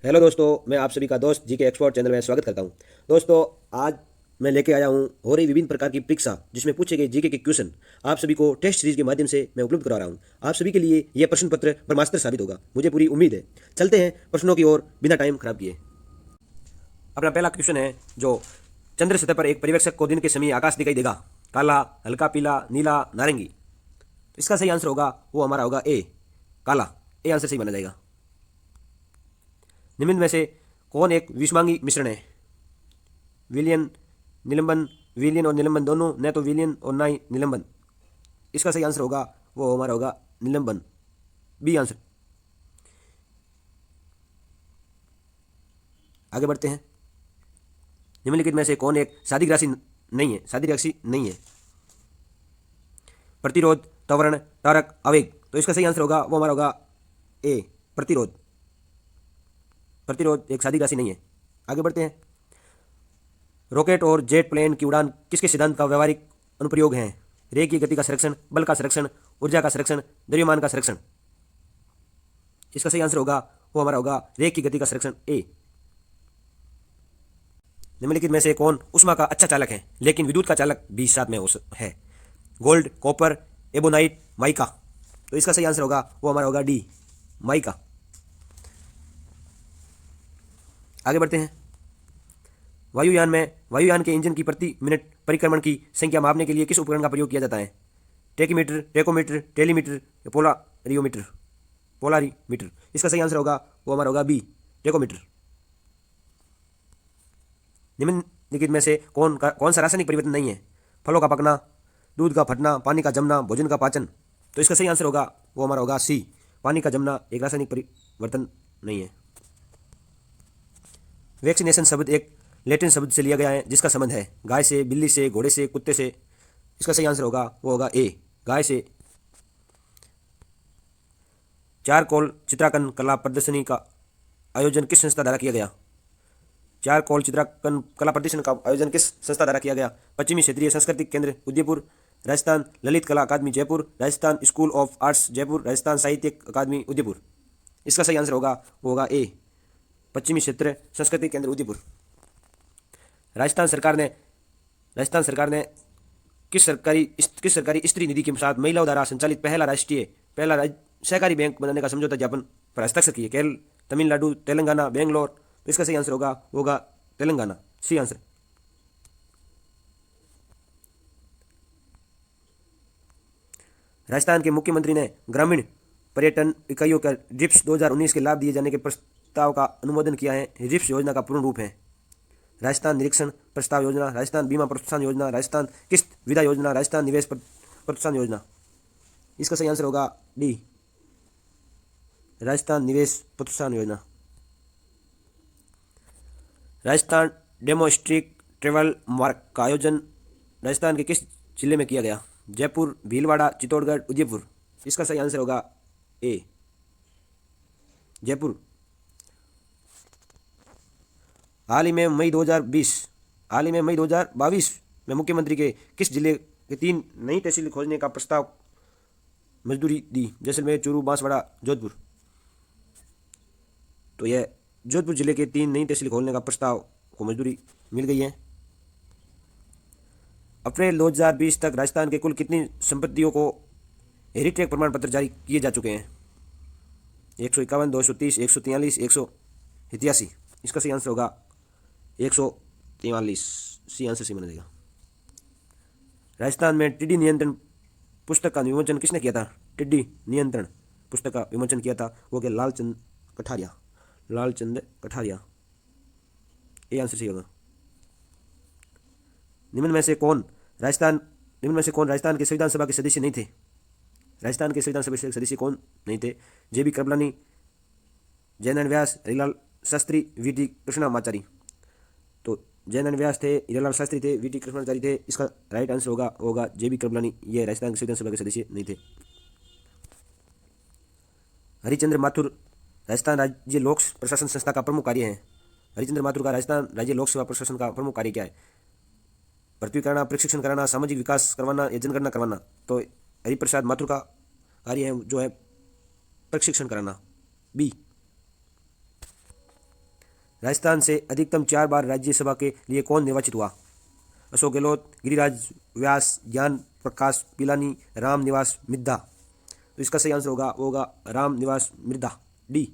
Hello दोस्तों, मैं आप सभी का दोस्त जी के एक्सपर्ट चैनल में स्वागत करता हूं। दोस्तों, आज मैं लेके आया हूं हो रही विभिन्न प्रकार की परीक्षा जिसमें पूछे गए जीके के क्वेश्चन आप सभी को टेस्ट सीरीज के माध्यम से मैं उपलब्ध करा रहा हूं। आप सभी के लिए यह प्रश्न पत्र ब्रह्मास्त्र साबित होगा, मुझे पूरी उम्मीद है। चलते हैं प्रश्नों की ओर बिना टाइम खराब किए। अपना पहला क्वेश्चन है जो चंद्र सतह पर एक परिवेक्षक को दिन के समय आकाश दिखाई देगा, काला, हल्का पीला, नीला, नारंगी। तो इसका सही आंसर होगा वो हमारा होगा ए, काला। ए आंसर सही माना जाएगा। निम्न में से कौन एक विषमांगी मिश्रण है? विलियन, निलंबन, विलियन और निलंबन दोनों, न तो विलियन और ना ही निलंबन। इसका सही आंसर होगा वो हमारा होगा निलंबन, बी आंसर। आगे बढ़ते हैं। निम्नलिखित में से कौन एक सादिक राशि नहीं है? सादिक राशि नहीं है। प्रतिरोध, त्वरण, टारक, आवेग। तो इसका सही आंसर होगा वो हमारा होगा ए, प्रतिरोध। प्रतिरोध एक सादिक राशि नहीं है। आगे बढ़ते हैं। रॉकेट और जेट प्लेन की उड़ान किसके सिद्धांत का व्यवहारिक अनुप्रयोग है? रे की गति का संरक्षण, बल का संरक्षण, ऊर्जा का संरक्षण, द्रव्यमान का संरक्षण। इसका सही आंसर होगा वो हमारा होगा रे की गति का संरक्षण, ए। निम्नलिखित में से कौन उष्मा का अच्छा चालक है लेकिन विद्युत का चालक भी साथ में है? Gold, copper, ebonite, mica. तो इसका सही आंसर होगा वो हमारा होगा डी, माइका। आगे बढ़ते हैं। वायुयान के इंजन की प्रति मिनट परिक्रमण की संख्या मापने के लिए किस उपकरण का प्रयोग किया जाता है? टेकीमीटर, टेकोमीटर, टेलीमीटर या पोलारियोमीटर? पोलारीमीटर। इसका सही आंसर होगा वो हमारा होगा बी, टेकोमीटर। निम्नलिखित में से कौन सा रासायनिक परिवर्तन नहीं है? फलों का पकना, दूध का फटना, पानी का जमना, भोजन का पाचन। तो इसका सही आंसर होगा वो हमारा होगा सी, पानी का जमना एक रासायनिक परिवर्तन नहीं है। वैक्सीनेशन शब्द एक लैटिन शब्द से लिया गया है जिसका संबंध है गाय से, बिल्ली से, घोड़े से, कुत्ते से। इसका सही आंसर होगा वो होगा ए, गाय से। चारकोल चित्रांकन कला प्रदर्शनी का आयोजन किस संस्था द्वारा किया गया? चारकोल चित्रांकन कला प्रदर्शन का आयोजन किस संस्था द्वारा किया गया? पश्चिमी क्षेत्रीय सांस्कृतिक केंद्र Udaipur, Rajasthan Lalit Kala Akademi Jaipur, Rajasthan school of arts Jaipur, Rajasthan Sahitya Akademi Udaipur. इसका सही आंसर होगा वो होगा ए, पश्चिमी क्षेत्र सांस्कृतिक केंद्र उदयपुर। राजस्थान सरकार ने किस सरकारी स्त्री निधि के साथ महिलाओं द्वारा संचालित पहला सहकारी बैंक बनाने का समझौता ज्ञापन पर हस्ताक्षर किए? केरल, तमिलनाडु, तेलंगाना, बेंगलोर। तो इसका सही आंसर होगा तेलंगाना, सी आंसर। राजस्थान के मुख्यमंत्री ने ग्रामीण पर्यटन इकाइयों का रिप्स 2019 के लाभ दिए जाने के प्रस्ताव का अनुमोदन किया है। रिप्स योजना का पूर्ण रूप है राजस्थान निरीक्षण प्रस्ताव योजना, राजस्थान बीमा प्रोत्साहन योजना, राजस्थान किस्त विदा योजना, राजस्थान निवेश प्रोत्साहन योजना। इसका सही आंसर होगा डी, राजस्थान निवेश प्रोत्साहन योजना। राजस्थान डेमोस्ट्रिक ट्रेवल मार्क का आयोजन राजस्थान के किस जिले में किया गया? जयपुर, भीलवाड़ा, चित्तौड़गढ़, उदयपुर। इसका सही आंसर होगा ए, जयपुर। हाल ही में मई 2022 में मुख्यमंत्री के किस जिले के 3 नई तहसील खोलने का प्रस्ताव मंजूरी दी? जैसलमेर, चूरू, बांसवाड़ा, जोधपुर। तो यह जोधपुर जिले के 3 नई तहसील खोलने का प्रस्ताव को मंजूरी मिल गई है। अप्रैल 2020 तक राजस्थान के कुल कितनी संपत्तियों को हेरिटेज प्रमाण पत्र जारी किए जा चुके हैं? 151, 230, 143, 183। इसका सही आंसर होगा 143, सी आंसर सी माना जाएगा। राजस्थान में टिड्डी नियंत्रण पुस्तक का विमोचन किसने किया था? टिड्डी नियंत्रण पुस्तक का विमोचन किया था वो क्या? लालचंद कठारिया। ये आंसर सही होगा। निम्न में से कौन राजस्थान के संविधान सभा के सदस्य नहीं थे? राजस्थान के संविधान सभा के सदस्य कौन नहीं थे? जेबी कृपलानी, जयनारायण व्यास, हरिलाल शास्त्री, वीटी कृष्णामाचारी। तो जयनारायण व्यास थे, हरिलाल शास्त्री थे, वीटी कृष्णामाचारी थे। इसका राइट आंसर होगा जेबी कृपलानी। ये राजस्थान के संविधान सभा के सदस्य नहीं थे। हरिचंद्र माथुर राजस्थान राज्य लोक प्रशासन संस्था का प्रमुख कार्य है। हरिचंद्र माथुर का राजस्थान राज्य लोक सेवा प्रशासन का प्रमुख कार्य क्या है? भर्ती कराना, प्रशिक्षण कराना, सामाजिक विकास करवाना या जनगणना करवाना। तो हरिप्रसाद माथुर का कार्य है जो है प्रशिक्षण कराना, बी। राजस्थान से अधिकतम 4 बार राज्यसभा के लिए कौन निर्वाचित हुआ? अशोक गहलोत, गिरिराज व्यास, ज्ञान प्रकाश पिलानी, राम निवास मिर्धा। तो इसका सही आंसर होगा राम निवास मिर्धा, डी।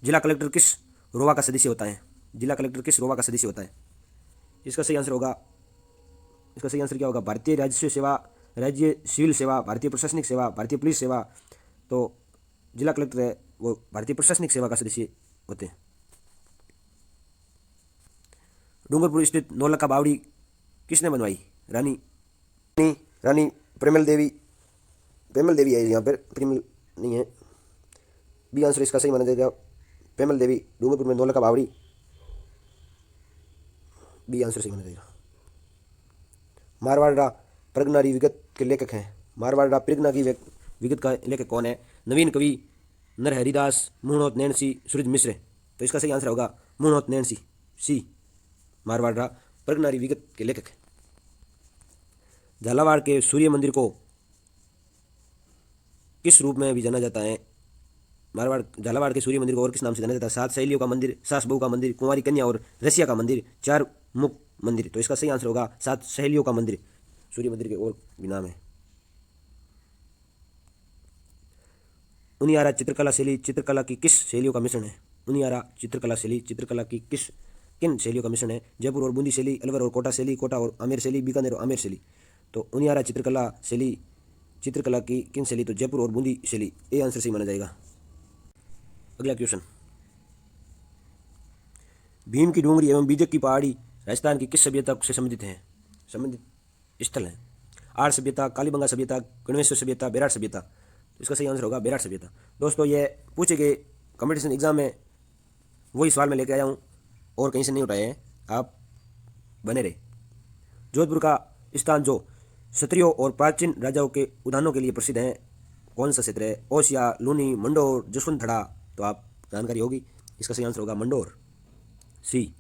जिला कलेक्टर किस रोवा का सदस्य होता है? जिला कलेक्टर किस रोवा का सदस्य होता है? इसका सही आंसर क्या होगा? भारतीय राजस्व सेवा, राज्य सिविल सेवा, भारतीय प्रशासनिक सेवा, भारतीय पुलिस सेवा। तो जिला कलेक्टर है वो भारतीय प्रशासनिक सेवा का सदस्य होते हैं। डूंगरपुर स्थित नौलखा बावड़ी किसने बनवाई? रानी रानी प्रेमल देवी है यहाँ पर, प्रेमल नहीं है। बी आंसर इसका सही माना जाएगा, प्रेमल देवी। डूंगरपुर में नौलखा बावड़ी, बी आंसर सही माना जाएगा। मारवाड़ा प्रगनारी विगत के लेखक हैं। मारवाड़ा प्रगनारी विगत का लेखक कौन है? नवीन कवि, नरहरिदास, मुहणोत नैणसी, सूरज मिश्र। तो इसका सही आंसर होगा मुहणोत नैणसी, सी। मारवाड़ा प्रगनारी विगत के लेखक है। झालावाड़ के सूर्य मंदिर को किस रूप में भी जाना जाता है? झालावाड़ के सूर्य मंदिर को और किस नाम से जाना जाता है? 7 सहेलियों का मंदिर, सास बहू का मंदिर, कुंवारी कन्या और रसिया का मंदिर, 4 मुख मंदिर। तो इसका सही आंसर होगा 7 सहेलियों का मंदिर। सूर्य मंदिर के और भी नाम है। उनियारा चित्रकला शैली चित्रकला की किस शैलियों का मिश्रण है? उनियारा चित्रकला शैली चित्रकला की किन शैलियों का मिश्रण है? जयपुर और बूंदी शैली, अलवर और कोटा शैली, कोटा और आमेर शैली, बीकानेर और आमेर शैली। तो उनियारा चित्रकला शैली चित्रकला की किन शैली? तो जयपुर और बूंदी शैली, ये आंसर सही माना जाएगा। अगला क्वेश्चन, भीम की डूंगरी एवं बीजक की पहाड़ी राजस्थान की किस सभ्यता से संबंधित स्थल है? आर्य सभ्यता, कालीबंगा सभ्यता, गणवेश्वर सभ्यता, बेराट सभ्यता। तो इसका सही आंसर होगा बेराट सभ्यता। दोस्तों ये पूछे गए कंपटीशन एग्जाम में वही सवाल मैं लेके आया हूँ और कहीं से नहीं उठाए हैं, आप बने रहे। जोधपुर का स्थान जो क्षत्रियों और प्राचीन राजाओं के उद्यानों के लिए प्रसिद्ध है, कौन सा क्षेत्र है? ओसिया, लूनी, मंडोर, जसवंतथड़ा। तो आप जानकारी होगी, इसका सही आंसर होगा मंडोर, सी।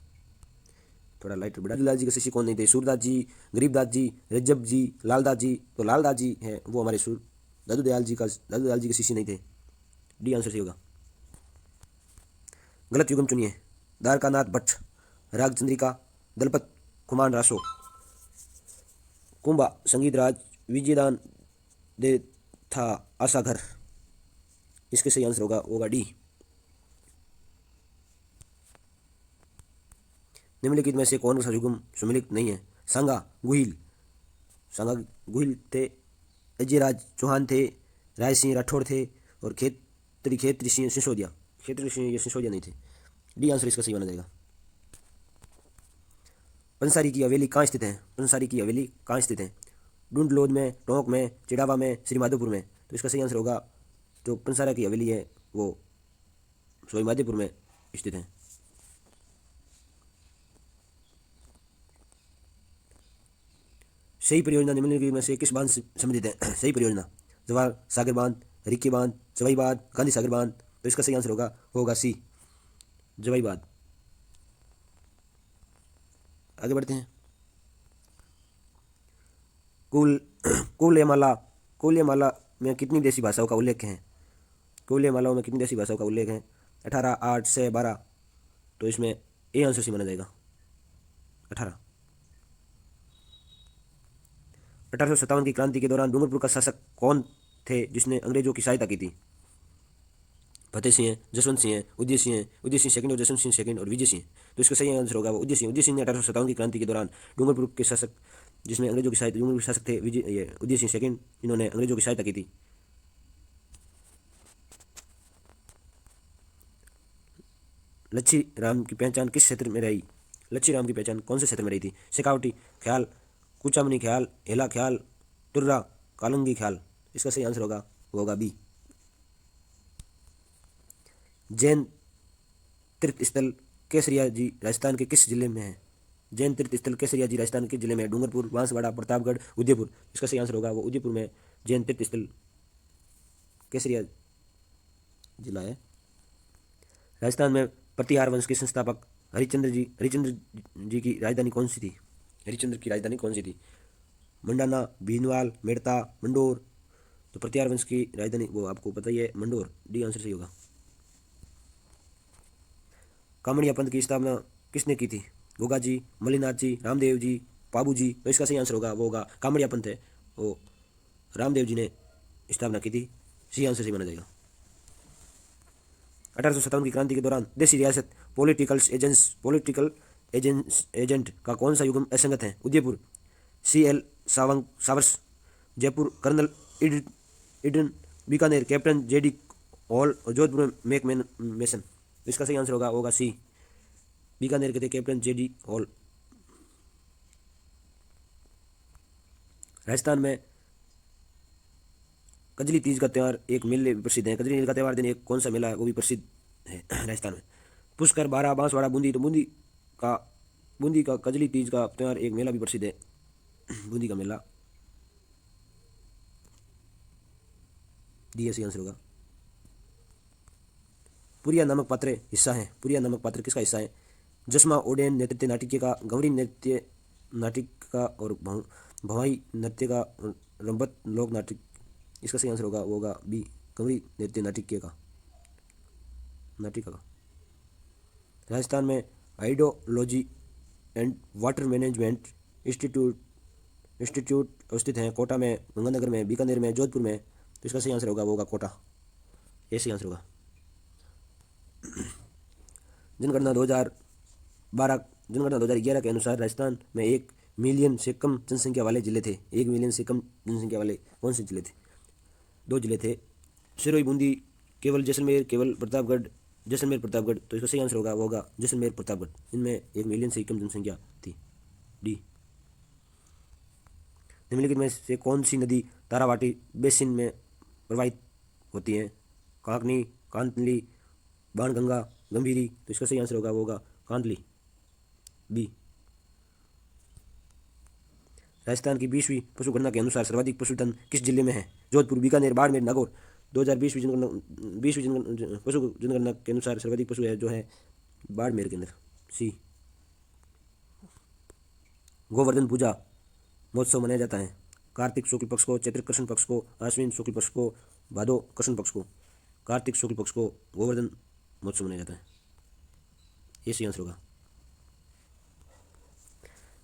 थोड़ा लाइट बढ़ा। लाल जी के शिष्य कौन नहीं थे? सूरदास जी, गरीबदास जी, रज्जब जी, लालदास जी। तो लालदास जी हैं वो हमारे दादू दयाल जी के शिष्य नहीं थे, डी आंसर सही होगा। गलत युगम चुनिए। द्वारकानाथ भट्ट, राग चंद्रिका, दलपत खुमान रासो, कुंभा संगीत राज, विजयदान दे था आशा घर। इसके सही आंसर होगा डी। निम्नलिखित में से कौन सा युगम सम्मिलित नहीं है? सांगा गुहिल थे, अजयराज चौहान थे, राय सिंह राठौड़ थे और खेत्री सिंह सिसोदिया। खेत्री सिंह ये सिसोदिया नहीं थे, डी आंसर इसका सही माना जाएगा। पंसारी की हवेली कहाँ स्थित है? पंसारी की हवेली कहाँ स्थित है? डूंडलोद में, टोंक में, चिड़ावा में, श्री माधोपुर में। तो इसका सही आंसर होगा जो पंसारा की हवेली है वो श्री माधोपुर में स्थित है। सही परियोजना निम्नलिखित में से किस बांध से संबंधित है? सही परियोजना जवाहर सागर बांध, रिक्की बांध, जवाई बांध, गांधी सागर बांध। तो इसका सही आंसर होगा सी, जवाई बांध। आगे बढ़ते हैं। कुल्यमाला में कितनी देशी भाषाओं का उल्लेख है? कुल्यमालाओं में कितनी देशी भाषाओं का उल्लेख है? 18, 8, 6, 12। तो इसमें ए आंसर सी माना जाएगा, 18। 1857 की क्रांति के दौरान डूंगरपुर का शासक कौन थे जिसने अंग्रेजों की सहायता की थी? फतेह सिंह, जसवंत सिंह, उदय सिंह सेकंड और जसवंत सिंह सेकंड और विजय सिंह। तो इसका सही आंसर होगा उदय सिंह ने 1857 की क्रांति के दौरान डूंगरपुर के शासक जिसमें अंग्रेजों की सहायता, डूंगरपुर के शासक थे उदय सिंह सेकंड, इन्होंने अंग्रेजों की सहायता की थी। लच्छी राम की पहचान किस क्षेत्र में रही? लच्छी राम की पहचान कौन से क्षेत्र में रही थी? शेखावटी ख्याल, कुचामनी ख्याल, हेला ख्याल, तुर्रा, कालंगी ख्याल। इसका सही आंसर होगा बी। जैन तीर्थ स्थल केसरिया जी राजस्थान के किस जिले में है? जैन तीर्थ स्थल केसरिया जी राजस्थान के जिले में? डूंगरपुर, बांसवाड़ा, प्रतापगढ़, उदयपुर। इसका सही आंसर होगा वो उदयपुर में जैन तीर्थ स्थल केसरिया जिला है। राजस्थान में प्रतिहार वंश के संस्थापक हरिश्चंद्र जी की राजधानी कौन सी थी? हरिश्चंद्र की राजधानी कौन सी थी? मंडाना, भीनवाल, मेड़ता, मंडोर। तो प्रतिहार वंश की राजधानी वो आपको पता ही है, मंडोर, डी आंसर सही होगा। कामड़िया पंथ की स्थापना किसने की थी? गोगा जी, मलिनाथ जी, रामदेव जी, पाबू जी। तो इसका सही आंसर होगा वो होगा कामड़िया पंथ है वो रामदेव जी ने स्थापना की थी। सी आंसर सही माना जाएगा। 1857 की क्रांति के दौरान देशी रियासत पॉलिटिकल एजेंट का कौन सा युग्म असंगत है? Udaipur CL Showers, Jaipur colonel Eden, Bikaner captain JD Hall और जोधपुर में मेसन। इसका सही आंसर होगा सी, बीकानेर के थे कैप्टन JD हॉल। राजस्थान में कजली तीज का त्यौहार एक मेले प्रसिद्ध है। कजली का त्यौहार दिन एक कौन सा मेला है वो भी प्रसिद्ध है राजस्थान में? पुष्कर, बारह, बांसवाड़ा, बूंदी। तो का बूंदी का कजली तीज का त्यौहार एक मेला भी प्रसिद्ध है बूंदी का मेला। डी ऐसी आंसर होगा। पुरिया नामक पात्र हिस्सा है। पुरिया नामक पात्र किसका हिस्सा है? जसमा ओडेन नृत्य नाटिके का, गौरी नृत्य नाटिक का और भवाई नृत्य का, रंबत लोक नाटिक। इसका सही आंसर होगा वो होगा बी, गौरी नृत्य नाटिके का, नाटिका का। राजस्थान में hydrology and water management institute स्थित हैं। कोटा में, गंगानगर में, बीकानेर में, जोधपुर में। तो इसका सही आंसर होगा वो होगा कोटा। ये सही आंसर होगा। जनगणना 2011 के अनुसार राजस्थान में 1 मिलियन से कम जनसंख्या वाले जिले थे। 1 मिलियन से कम जनसंख्या वाले कौन से जिले थे? 2 जिले थे, सिरोही बूंदी, केवल जैसलमेर, केवल प्रतापगढ़, जैसलमेर प्रतापगढ़। तो इसका सही आंसर होगा वो होगा जैसलमेर प्रतापगढ़। इनमें 1 मिलियन से कम जनसंख्या थी। डी। निम्नलिखित में से कौन सी नदी तारावाटी बेसिन में प्रवाहित होती है? काकनी, कांतली, बाणगंगा, गंभीरी। तो इसका सही आंसर होगा वो होगा कांतली, बी। राजस्थान की 20वीं पशु गणना के अनुसार सर्वाधिक पशुधन किस जिले में है? जोधपुर, बीकानेर, बाड़मेर, नागौर। 2020 पशु जनगणना के अनुसार सर्वाधिक पशु है जो है बाड़मेर के अंदर, सी। गोवर्धन पूजा महोत्सव मनाया जाता है कार्तिक शुक्ल पक्ष को, चैत्र कृष्ण पक्ष को, आश्विन शुक्ल पक्ष को, भादो कृष्ण पक्ष को। कार्तिक शुक्ल पक्ष को गोवर्धन महोत्सव मनाया जाता है। ये सही आंसर होगा।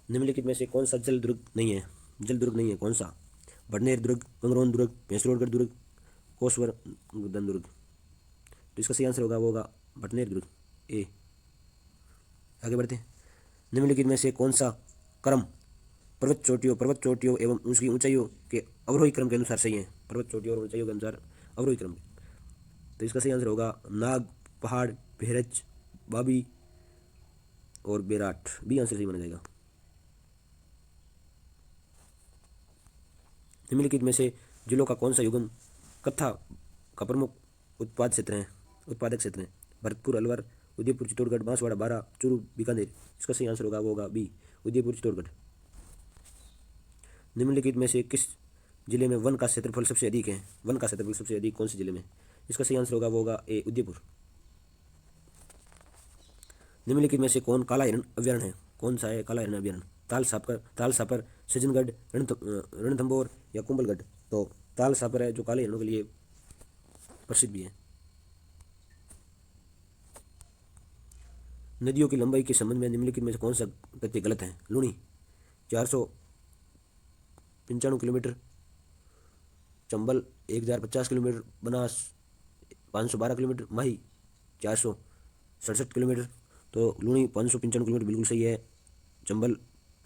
निम्नलिखित में से कौन सा जल दुर्ग नहीं है? जल दुर्ग नहीं है कौन सा? बडनेर दुर्ग, गंगरौन दुर्ग, भैंसरोडगढ़ दुर्ग, कोसवर्धन दुर्ग। तो इसका सही आंसर होगा वो होगा बडनेर दुर्ग, ए। आगे बढ़ते हैं। निम्नलिखित में से कौन सा क्रम पर्वत चोटियों एवं उसकी ऊंचाइयों के अवरोही क्रम के अनुसार सही है? पर्वत चोटियों और ऊंचाइयों के अनुसार अवरोही क्रम। तो इसका सही आंसर होगा नाग, पहाड़, भेरज, बाबी और बेराट। बी आंसर सही माना जाएगा। निम्नलिखित में से जिलों का कौन सा युग्म कत्था का प्रमुख उत्पादक क्षेत्र है? भरतपुर, अलवर, उदयपुर, चित्तौड़गढ़, बांसवाड़ा, बारा, चूरू, बीकानेर। इसका सही आंसर होगा वो होगा बी, उदयपुर, चित्तौड़गढ़। निम्नलिखित में से किस जिले में वन का क्षेत्रफल सबसे अधिक है? वन का क्षेत्रफल सबसे अधिक कौन से जिले में? इसका सही आंसर होगा वो होगा ए, उदयपुर। निम्नलिखित में से कौन काला हिरण अभ्यारण्य है? कौन सा है काला हिरण अभ्यारण्य? ताल सापर, सज्जनगढ़, रणथंभौर या कुंभलगढ़। तो ताल सापर है जो काले हिरणों के लिए प्रसिद्ध भी है। नदियों की लंबाई के संबंध में निम्नलिखित में से कौन सा तथ्य गलत है? Luni 495 kilometre, Chambal 1050 kilometre, Banas 512 kilometre, Mahi 467 kilometre. तो लूनी 595 किलोमीटर बिल्कुल सही है, चंबल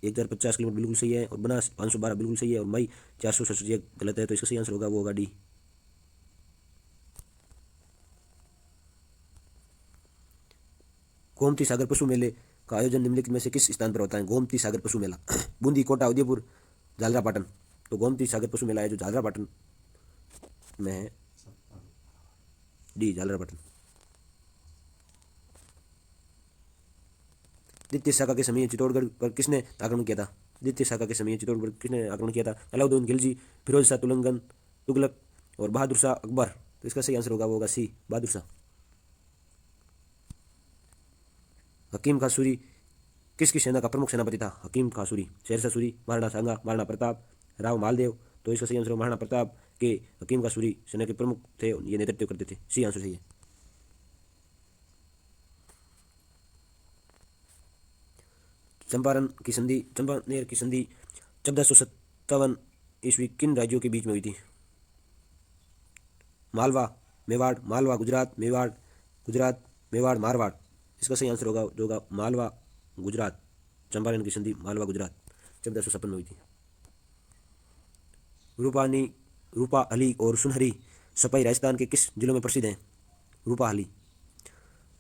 1050 किलोमीटर बिल्कुल सही है और बनास 512 बिल्कुल सही है और मई 467 गलत है। तो इसका सही आंसर होगा वो होगा डी। गोमती सागर पशु मेले का आयोजन निम्नलिखित में से किस स्थान पर होता है? गोमती सागर पशु मेला बूंदी, कोटा, उदयपुर, झालरापाटन। तो गोमती सागर पशु मेला है जो झालरापाटन में है, डी, झालरापाटन। द्वितीय शाखा के समय चित्तौड़गढ़ पर किसने आक्रमण किया था? द्वितीय शाखा के समय चित्तौड़गढ़ किसने आक्रमण किया था? अलाउद्दीन खिलजी, फिरोज शाह तुगलक और बहादुर शाह अकबर। तो इसका सही आंसर होगा वो होगा सी, बहादुर शाह। हकीम खां सूरी किसकी सेना का प्रमुख सेनापति था? हकीम खां सूरी, शेरशाह सूरी, महाराणा सांगा, महाराणा प्रताप, राव मालदेव। तो इसका सही आंसर महाराणा प्रताप के हकीम खां सूरी सेना के प्रमुख थे, ये नेतृत्व करते थे। सी आंसर सही है। चंपानेर की संधि 1457 ईस्वी किन राज्यों के बीच में हुई थी? मालवा, मेवाड़, मालवा गुजरात, मेवाड़ गुजरात, मेवाड़ मारवाड़। इसका सही आंसर होगा मालवा गुजरात। चंपारण की संधि मालवा गुजरात 1456 में हुई थी। रूपाहली और सुनहरी सपाई राजस्थान के किस जिलों में प्रसिद्ध हैं? रूपाहली।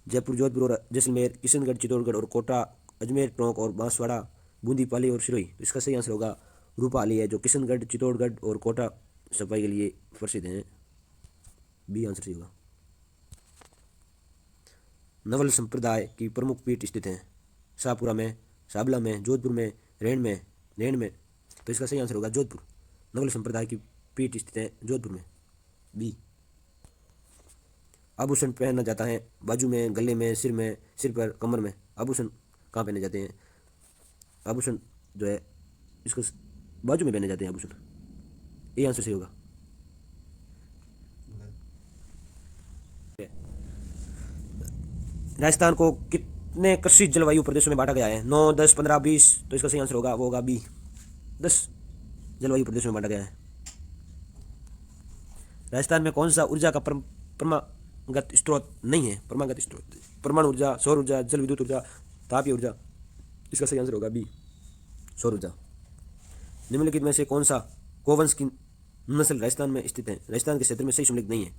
जयपुर, जोधपुर और जैसलमेर, किशनगढ़, चित्तौड़गढ़ और कोटा, अजमेर, टोंक और बांसवाड़ा, बूंदी, पाली और सिरोही। तो इसका सही आंसर होगा रूपाहली है, जो किशनगढ़, चित्तौड़गढ़ और कोटा सपाई के लिए प्रसिद्ध हैं। बी आंसर सही होगा। नवल संप्रदाय की प्रमुख पीठ स्थित हैं? शाहपुरा में, साबला में, जोधपुर में, रेण में। तो इसका सही आंसर होगा जोधपुर। नवल संप्रदाय की पीठ स्थित है जोधपुर में। बी। आभूषण पहना जाता है बाजू में, गले में, सिर पर, कमर में। आभूषण कहाँ पहने जाते हैं? आभूषण जो है इसको बाजू में पहने जाते हैं आभूषण। ये आंसर सही होगा। राजस्थान को कितने कृषि जलवायु प्रदेशों में बांटा गया है? 9, 10, 15, 20। तो इसका सही आंसर होगा वो होगा बी, 10 जलवायु प्रदेशों में बांटा गया है। राजस्थान में कौन सा ऊर्जा का परमागत स्रोत नहीं है? परमागत स्रोत परमाणु ऊर्जा, सौर ऊर्जा, जल विद्युत ऊर्जा, तापीय ऊर्जा। इसका सही आंसर होगा बी, सौर ऊर्जा। निम्नलिखित में से कौन सा गोवंश की नस्ल राजस्थान में स्थित है? राजस्थान के क्षेत्र में सही सम्मिलित नहीं है।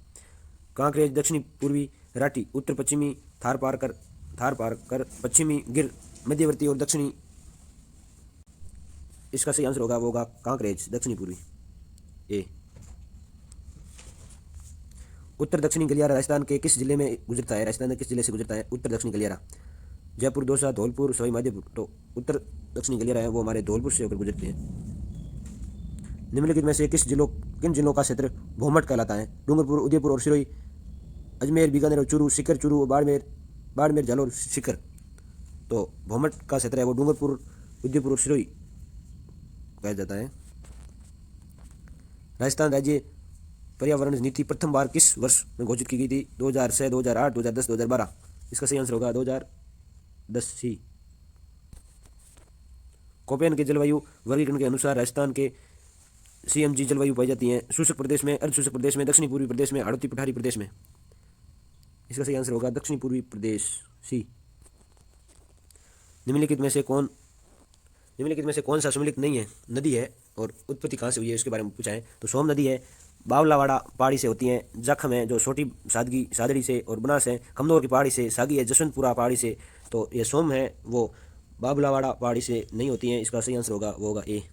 कांकरेज, दक्षिणी पूर्वी राठी, उत्तर पश्चिमी थार पारकर, पश्चिमी गिर, मध्यवर्ती और दक्षिणी। इसका सही आंसर होगा वो होगा कांकरेज, दक्षिणी पूर्वी। ए। उत्तर दक्षिणी गलियारा राजस्थान के किस जिले में गुजरता है? राजस्थान के किस जिले से गुजरता है उत्तर दक्षिणी गलियारा? जयपुर, दौसा, धौलपुर, सवाई माधोपुर। तो उत्तर दक्षिणी गलियारा है वो हमारे धौलपुर से होकर गुजरते हैं। निम्नलिखित में से किन जिलों का क्षेत्र भौमट कहलाता है? डूंगरपुर, उदयपुर और सिरोही, अजमेर, बीकानेर और चूरू, सीकर, चूरू और बाड़मेर, जालौर, सीकर। तो भौमट का क्षेत्र है वो डूंगरपुर, उदयपुर और सिरोही कहा जाता है। राजस्थान राज्य पर्यावरण नीति प्रथम बार किस वर्ष में घोषित की गई थी? 2006, 2008, 2010, 2012। इसका सही आंसर होगा 2010 सी। कोपेन के जलवायु वर्गीकरण के अनुसार राजस्थान के CMG जलवायु पाई जाती है? शुष्क प्रदेश में, अर्धशुष्क प्रदेश में, दक्षिणी पूर्वी प्रदेश में, हाड़ौती पठारी प्रदेश में। इसका सही आंसर होगा दक्षिणी पूर्वी प्रदेश सी। निम्नलिखित में से कौन सा सम्मिलित नहीं है नदी है और उत्पत्ति कहाँ से हुई है इसके बारे में पूछा है? तो सोम नदी है, बावलावाड़ा पहाड़ी से होती है, जखम है जो छोटी सादड़ी से, और बनास है खमनोर की पहाड़ी से, सागी है जसवंतपुरा पहाड़ी से। तो ये सोम है वो बावलावाड़ा पहाड़ी से नहीं होती है। इसका सही आंसर होगा वो होगा ए।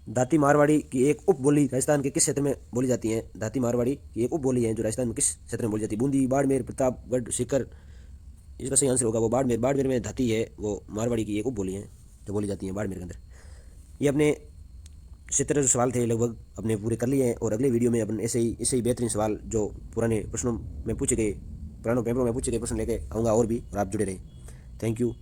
दाती मारवाड़ी की एक उपबोली राजस्थान के किस क्षेत्र में बोली जाती है? दाती मारवाड़ी की एक उपबोली है जो राजस्थान में किस क्षेत्र में बोली जाती है? बूंदी, बाड़मेर, प्रतापगढ़, सीकर। इसका सही आंसर होगा वो बाड़मेर में दाती है वो मारवाड़ी की एक उपबोली है जो बोली जाती है बाड़मेर के अंदर। ये अपने 70 सवाल थे लगभग अपने पूरे कर लिए हैं, और अगले वीडियो में अपन ऐसे ही बेहतरीन सवाल जो पुराने प्रश्नों में पूछे गए, पुराने पेपरों में पूछे गए प्रश्न लेके आऊँगा और भी, और आप जुड़े रहे। Thank you.